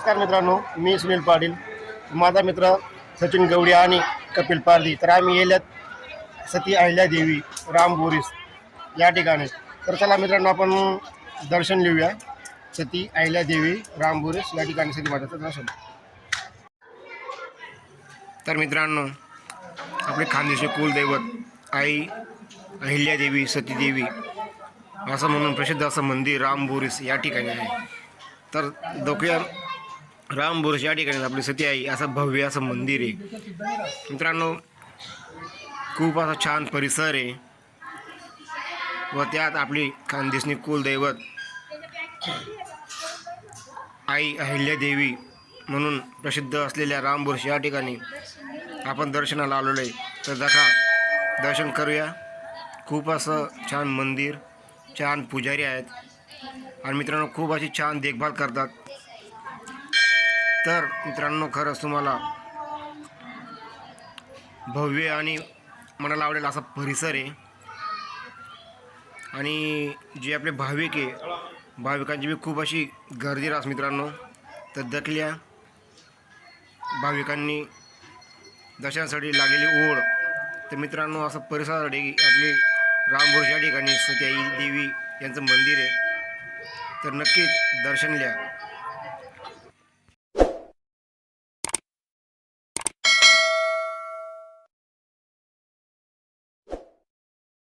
नमस्कार मित्रांनो, मी सुनील पाटील, माझा मित्र सचिन गवडी आणि कपिल पारधी. तर आम्ही गेल्यात सती अहिल्यादेवी राम बोरीस या ठिकाणी. तर चला मित्रांनो, आपण दर्शन लिहूया. सती अहिल्यादेवी राम बोरीस या ठिकाणी सती माताचं दर्शन. तर मित्रांनो, आपले खानदेशी कुलदैवत आई अहिल्यादेवी सतीदेवी असं म्हणून प्रसिद्ध असं मंदिर राम बोरीस या ठिकाणी आहे. तर दोघ्या राम बोरीस या ठिकाणी आपली सती आई असं भव्य असं मंदिर आहे. मित्रांनो, खूप असा छान परिसर आहे व त्यात आपली खानदेशी कुलदैवत आई अहिल्यादेवी म्हणून प्रसिद्ध असलेल्या राम बोरीस या ठिकाणी आपण दर्शनाला आलेलो आहे. तर दर्शन करूया. खूप असं छान मंदिर, छान पुजारी आहेत आणि मित्रांनो खूप अशी छान देखभाल करतात. तर मित्रांनो, खरंच तुम्हाला भव्य आणि मनाला आवडेल असा परिसर आहे. आणि जे आपले भाविक आहे, भाविकांची बी खूप अशी गर्दी राहते मित्रांनो. तर दखल्या भाविकांनी दर्शनासाठी लागलेली ओढ. तर मित्रांनो, असं परिसरासाठी आपली राम बोरीस या ठिकाणी सती आई देवी यांचं मंदिर आहे. तर नक्कीच दर्शन घ्या.